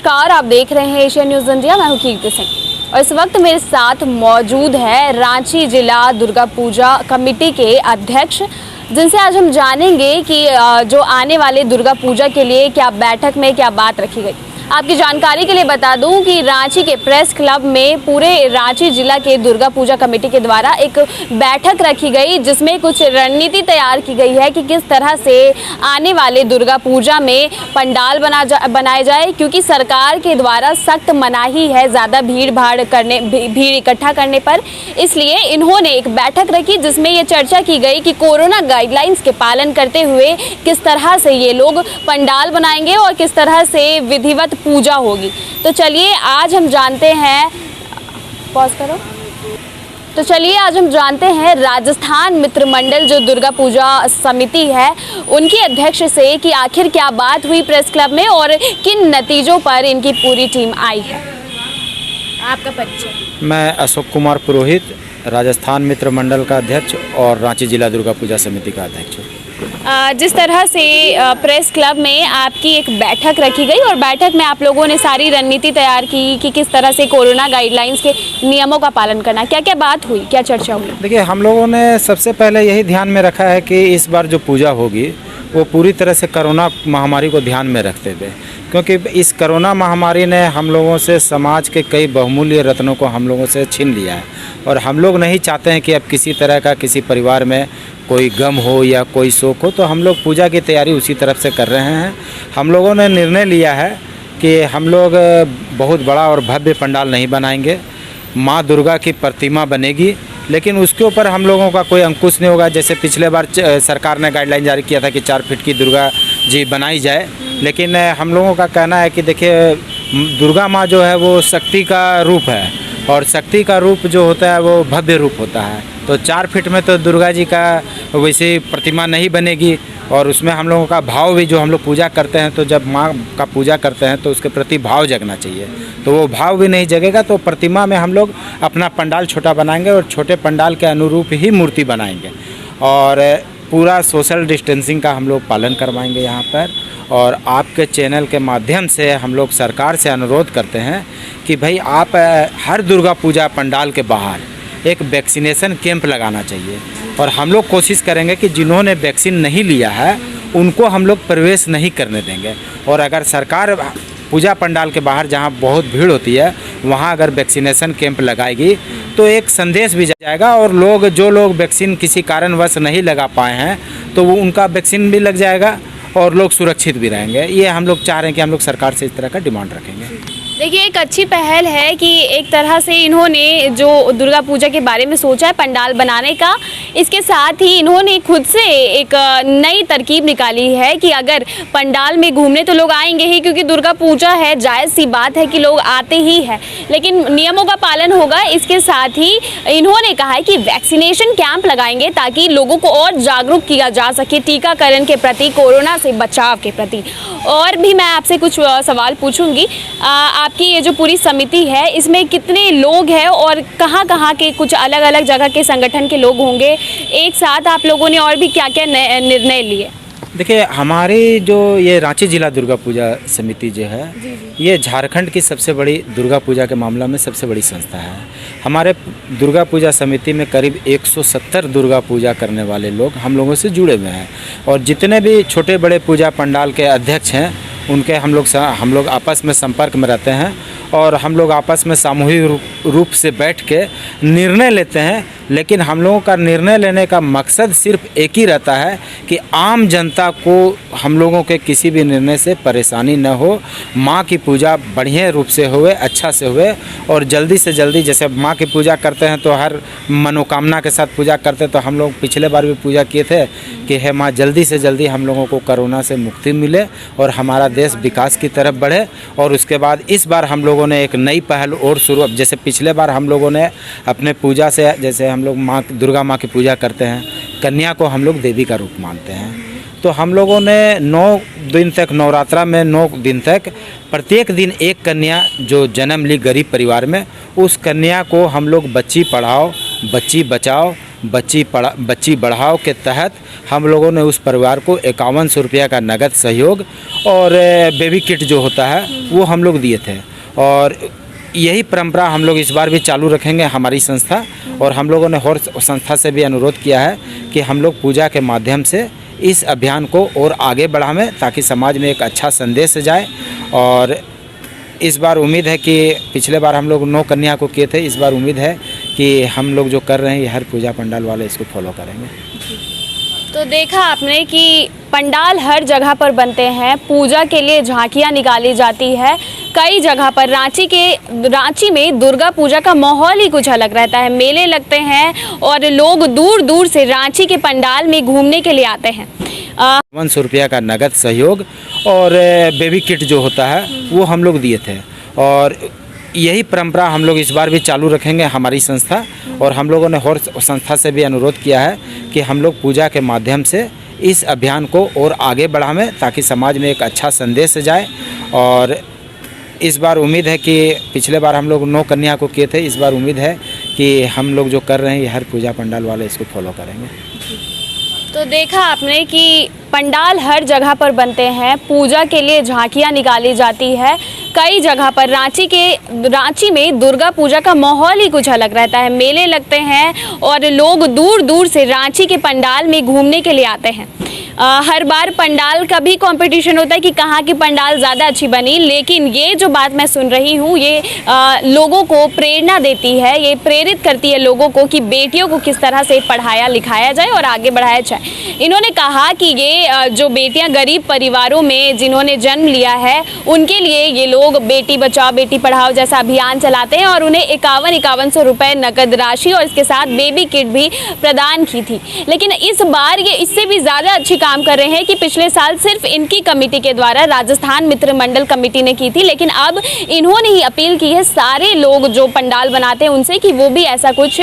नमस्कार, आप देख रहे हैं एशियन न्यूज़ इंडिया। मैं हूं कीर्ति सिंह और इस वक्त मेरे साथ मौजूद है रांची जिला दुर्गा पूजा कमेटी के अध्यक्ष, जिनसे आज हम जानेंगे कि जो आने वाले दुर्गा पूजा के लिए क्या बैठक में क्या बात रखी गई। आपकी जानकारी के लिए बता दूं कि रांची के प्रेस क्लब में पूरे रांची जिला के दुर्गा पूजा कमेटी के द्वारा एक बैठक रखी गई, जिसमें कुछ रणनीति तैयार की गई है कि किस तरह से आने वाले दुर्गा पूजा में पंडाल बनाए जाए, क्योंकि सरकार के द्वारा सख्त मनाही है ज़्यादा भीड़ इकट्ठा करने पर। इसलिए इन्होंने एक बैठक रखी जिसमें ये चर्चा की गई कि कोरोना गाइडलाइंस के पालन करते हुए किस तरह से ये लोग पंडाल बनाएंगे और किस तरह से विधिवत पूजा होगी। तो चलिए आज हम जानते हैं, पॉज करो। तो चलिए आज हम जानते हैं राजस्थान मित्र मंडल जो दुर्गा पूजा समिति है उनके अध्यक्ष से कि आखिर क्या बात हुई प्रेस क्लब में और किन नतीजों पर इनकी पूरी टीम आई है। आपका परिचय। मैं अशोक कुमार पुरोहित, राजस्थान मित्र मंडल का अध्यक्ष और रांची जिला दुर्गा पूजा समिति का अध्यक्ष हूँ। जिस तरह से प्रेस क्लब में आपकी एक बैठक रखी गई और बैठक में आप लोगों ने सारी रणनीति तैयार की कि किस तरह से कोरोना गाइडलाइंस के नियमों का पालन करना, क्या क्या बात हुई, क्या चर्चा हुई? देखिए, हम लोगों ने सबसे पहले यही ध्यान में रखा है कि इस बार जो पूजा होगी वो पूरी तरह से कोरोना महामारी को ध्यान में रखते हुए, क्योंकि इस कोरोना महामारी ने हम लोगों से समाज के कई बहुमूल्य रत्नों को हम लोगों से छीन लिया है और हम लोग नहीं चाहते हैं कि अब किसी तरह का किसी परिवार में कोई गम हो या कोई शोक हो। तो हम लोग पूजा की तैयारी उसी तरफ से कर रहे हैं। हम लोगों ने निर्णय लिया है कि हम लोग बहुत बड़ा और भव्य पंडाल नहीं बनाएंगे। माँ दुर्गा की प्रतिमा बनेगी, लेकिन उसके ऊपर हम लोगों का कोई अंकुश नहीं होगा। जैसे पिछले बार सरकार ने गाइडलाइन जारी किया था कि 4 फीट की दुर्गा जी बनाई जाए, लेकिन हम लोगों का कहना है कि देखिए, दुर्गा माँ जो है वो शक्ति का रूप है और शक्ति का रूप जो होता है वो भव्य रूप होता है। तो 4 फीट में तो दुर्गा जी का वैसे प्रतिमा नहीं बनेगी और उसमें हम लोगों का भाव भी, जो हम लोग पूजा करते हैं तो जब माँ का पूजा करते हैं तो उसके प्रति भाव जगना चाहिए, तो वो भाव भी नहीं जगेगा। तो प्रतिमा में हम लोग अपना पंडाल छोटा बनाएंगे और छोटे पंडाल के अनुरूप ही मूर्ति बनाएंगे और पूरा सोशल डिस्टेंसिंग का हम लोग पालन करवाएंगे यहाँ पर। और आपके चैनल के माध्यम से हम लोग सरकार से अनुरोध करते हैं कि भाई आप हर दुर्गा पूजा पंडाल के बाहर एक वैक्सीनेशन कैंप लगाना चाहिए और हम लोग कोशिश करेंगे कि जिन्होंने वैक्सीन नहीं लिया है उनको हम लोग प्रवेश नहीं करने देंगे। और अगर सरकार पूजा पंडाल के बाहर जहां बहुत भीड़ होती है वहां अगर वैक्सीनेशन कैंप लगाएगी तो एक संदेश भी जाएगा और जो लोग वैक्सीन किसी कारणवश नहीं लगा पाए हैं तो वो उनका वैक्सीन भी लग जाएगा और लोग सुरक्षित भी रहेंगे। ये हम लोग चाह रहे हैं कि हम लोग सरकार से इस तरह का डिमांड रखेंगे। देखिए, एक अच्छी पहल है कि एक तरह से इन्होंने जो दुर्गा पूजा के बारे में सोचा है पंडाल बनाने का, इसके साथ ही इन्होंने खुद से एक नई तरकीब निकाली है कि अगर पंडाल में घूमने तो लोग आएंगे ही, क्योंकि दुर्गा पूजा है, जायज़ सी बात है कि लोग आते ही हैं, लेकिन नियमों का पालन होगा। इसके साथ ही इन्होंने कहा है कि वैक्सीनेशन कैंप लगाएंगे ताकि लोगों को और जागरूक किया जा सके टीकाकरण के प्रति, कोरोना से बचाव के प्रति। और भी मैं आपसे कुछ सवाल पूछूंगी। आपकी ये जो पूरी समिति है इसमें कितने लोग हैं और कहाँ कहाँ के कुछ अलग अलग जगह के संगठन के लोग होंगे एक साथ? आप लोगों ने और भी क्या क्या निर्णय लिए? देखिए, हमारी जो ये रांची जिला दुर्गा पूजा समिति जो है ये झारखंड की सबसे बड़ी दुर्गा पूजा के मामला में सबसे बड़ी संस्था है। हमारे दुर्गा पूजा समिति में करीब 170 दुर्गा पूजा करने वाले लोग हम लोगों से जुड़े हुए हैं और जितने भी छोटे बड़े पूजा पंडाल के अध्यक्ष हैं उनके हम लोग आपस में संपर्क में रहते हैं और हम लोग आपस में सामूहिक रूप से बैठ के निर्णय लेते हैं। लेकिन हम लोगों का निर्णय लेने का मकसद सिर्फ एक ही रहता है कि आम जनता को हम लोगों के किसी भी निर्णय से परेशानी न हो, माँ की पूजा बढ़िया रूप से हुए, अच्छा से हुए और जल्दी से जल्दी। जैसे माँ की पूजा करते हैं तो हर मनोकामना के साथ पूजा करते, तो हम लोग पिछले बार भी पूजा किए थे कि हे माँ जल्दी से जल्दी हम लोगों को कोरोना से मुक्ति मिले और हमारा देश विकास की तरफ बढ़े। और उसके बाद इस बार हम लोगों ने एक नई पहल और शुरू, जैसे पिछले बार हम लोगों ने अपने पूजा से, जैसे हम लोग माँ दुर्गा माँ की पूजा करते हैं, कन्या को हम लोग देवी का रूप मानते हैं, तो हम लोगों ने 9 दिन तक, नवरात्रा में 9 दिन तक प्रत्येक दिन एक कन्या जो जन्म ली गरीब परिवार में, उस कन्या को हम लोग बच्ची पढ़ाओ बच्ची बचाओ बच्ची बढ़ाओ के तहत हम लोगों ने उस परिवार को 5100 रुपया का नगद सहयोग और बेबी किट जो होता है वो हम लोग दिए थे। और यही परंपरा हम लोग इस बार भी चालू रखेंगे हमारी संस्था। और हम लोगों ने और संस्था से भी अनुरोध किया है कि हम लोग पूजा के माध्यम से इस अभियान को और आगे बढ़ावें ताकि समाज में एक अच्छा संदेश जाए। और इस बार उम्मीद है कि पिछले बार हम लोग 9 कन्या को किए थे, इस बार उम्मीद है कि हम लोग जो कर रहे हैं ये हर पूजा पंडाल वाले इसको फॉलो करेंगे। तो देखा आपने कि पंडाल हर जगह पर बनते हैं, पूजा के लिए झांकियां निकाली जाती है। कई जगह पर रांची में दुर्गा पूजा का माहौल ही कुछ अलग रहता है। मेले लगते हैं और लोग दूर दूर से रांची के पंडाल में घूमने के लिए आते हैं। 5100 रुपया का नगद सहयोग और बेबी किट जो होता है वो हम लोग दिए थे। और यही परंपरा हम लोग इस बार भी चालू रखेंगे हमारी संस्था। और हम लोगों ने और संस्था से भी अनुरोध किया है कि हम लोग पूजा के माध्यम से इस अभियान को और आगे बढ़ावें ताकि समाज में एक अच्छा संदेश जाए। और इस बार उम्मीद है कि पिछले बार हम लोग 9 कन्या को किए थे, इस बार उम्मीद है कि हम लोग जो कर रहे हैं ये हर पूजा पंडाल वाले इसको फॉलो करेंगे। तो देखा आपने कि पंडाल हर जगह पर बनते हैं, पूजा के लिए झांकियां निकाली जाती है। कई जगह पर रांची में दुर्गा पूजा का माहौल ही कुछ अलग रहता है। मेले लगते हैं और लोग दूर दूर से रांची के पंडाल में घूमने के लिए आते हैं। हर बार पंडाल का भी कंपटीशन होता है कि कहाँ की पंडाल ज़्यादा अच्छी बनी, लेकिन ये जो बात मैं सुन रही हूँ ये लोगों को प्रेरणा देती है, ये प्रेरित करती है लोगों को कि बेटियों को किस तरह से पढ़ाया लिखाया जाए और आगे बढ़ाया जाए। इन्होंने कहा कि ये जो बेटियां गरीब परिवारों में जिन्होंने जन्म लिया है उनके लिए ये लोग बेटी बचाओ बेटी पढ़ाओ जैसा अभियान चलाते हैं और उन्हें 5100 रुपये नकद राशि और इसके साथ बेबी किट भी प्रदान की थी। लेकिन इस बार ये इससे भी ज़्यादा अच्छी काम कर रहे हैं कि पिछले साल सिर्फ इनकी कमेटी के द्वारा राजस्थान मित्र मंडल कमेटी ने की थी, लेकिन अब इन्होंने ही अपील की है सारे लोग जो पंडाल बनाते हैं उनसे कि वो भी ऐसा कुछ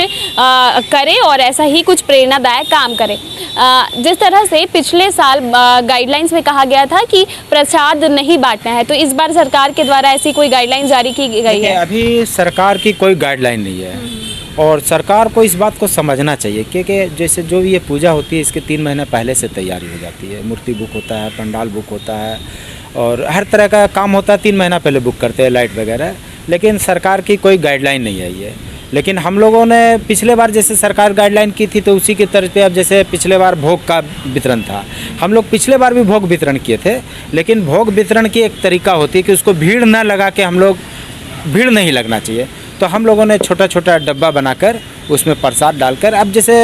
करें और ऐसा ही कुछ प्रेरणादायक काम करें। जिस तरह से पिछले साल गाइडलाइंस में कहा गया था कि प्रसाद नहीं बांटना है, तो इस बार सरकार के द्वारा ऐसी कोई गाइडलाइन जारी की गई है? अभी सरकार की कोई गाइडलाइन नहीं है और सरकार को इस बात को समझना चाहिए क्योंकि जैसे जो भी ये पूजा होती है इसके 3 महीने पहले से तैयारी हो जाती है। मूर्ति बुक होता है, पंडाल बुक होता है और हर तरह का काम होता है। 3 महीना पहले बुक करते हैं लाइट वगैरह, लेकिन सरकार की कोई गाइडलाइन नहीं है ये। लेकिन हम लोगों ने पिछले बार जैसे सरकार गाइडलाइन की थी तो उसी की तर्ज पे अब जैसे पिछले बार भोग का वितरण था, हम लोग पिछले बार भी भोग वितरण किए थे। लेकिन भोग वितरण की एक तरीका होती है कि उसको भीड़ न लगा के हम लोग, भीड़ नहीं लगना चाहिए, तो हम लोगों ने छोटा छोटा डब्बा बनाकर उसमें प्रसाद डालकर, अब जैसे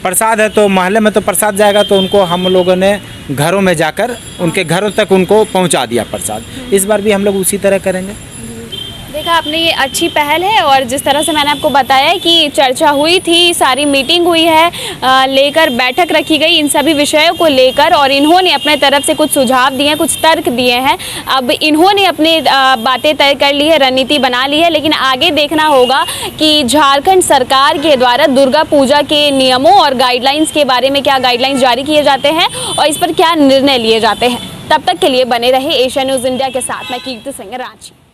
प्रसाद है तो मोहल्ले में तो प्रसाद जाएगा तो उनको हम लोगों ने घरों में जाकर उनके घरों तक उनको पहुंचा दिया प्रसाद। इस बार भी हम लोग उसी तरह करेंगे। देखा आपने, ये अच्छी पहल है और जिस तरह से मैंने आपको बताया कि चर्चा हुई थी, सारी मीटिंग हुई है, लेकर बैठक रखी गई इन सभी विषयों को लेकर और इन्होंने अपने तरफ से कुछ सुझाव दिए हैं, कुछ तर्क दिए हैं। अब इन्होंने अपनी बातें तय कर ली है, रणनीति बना ली है, लेकिन आगे देखना होगा कि झारखंड सरकार के द्वारा दुर्गा पूजा के नियमों और गाइडलाइंस के बारे में क्या गाइडलाइंस जारी किए जाते हैं और इस पर क्या निर्णय लिए जाते हैं। तब तक के लिए बने रहे एशिया न्यूज़ इंडिया के साथ। मैं कीर्ति सिंह, रांची।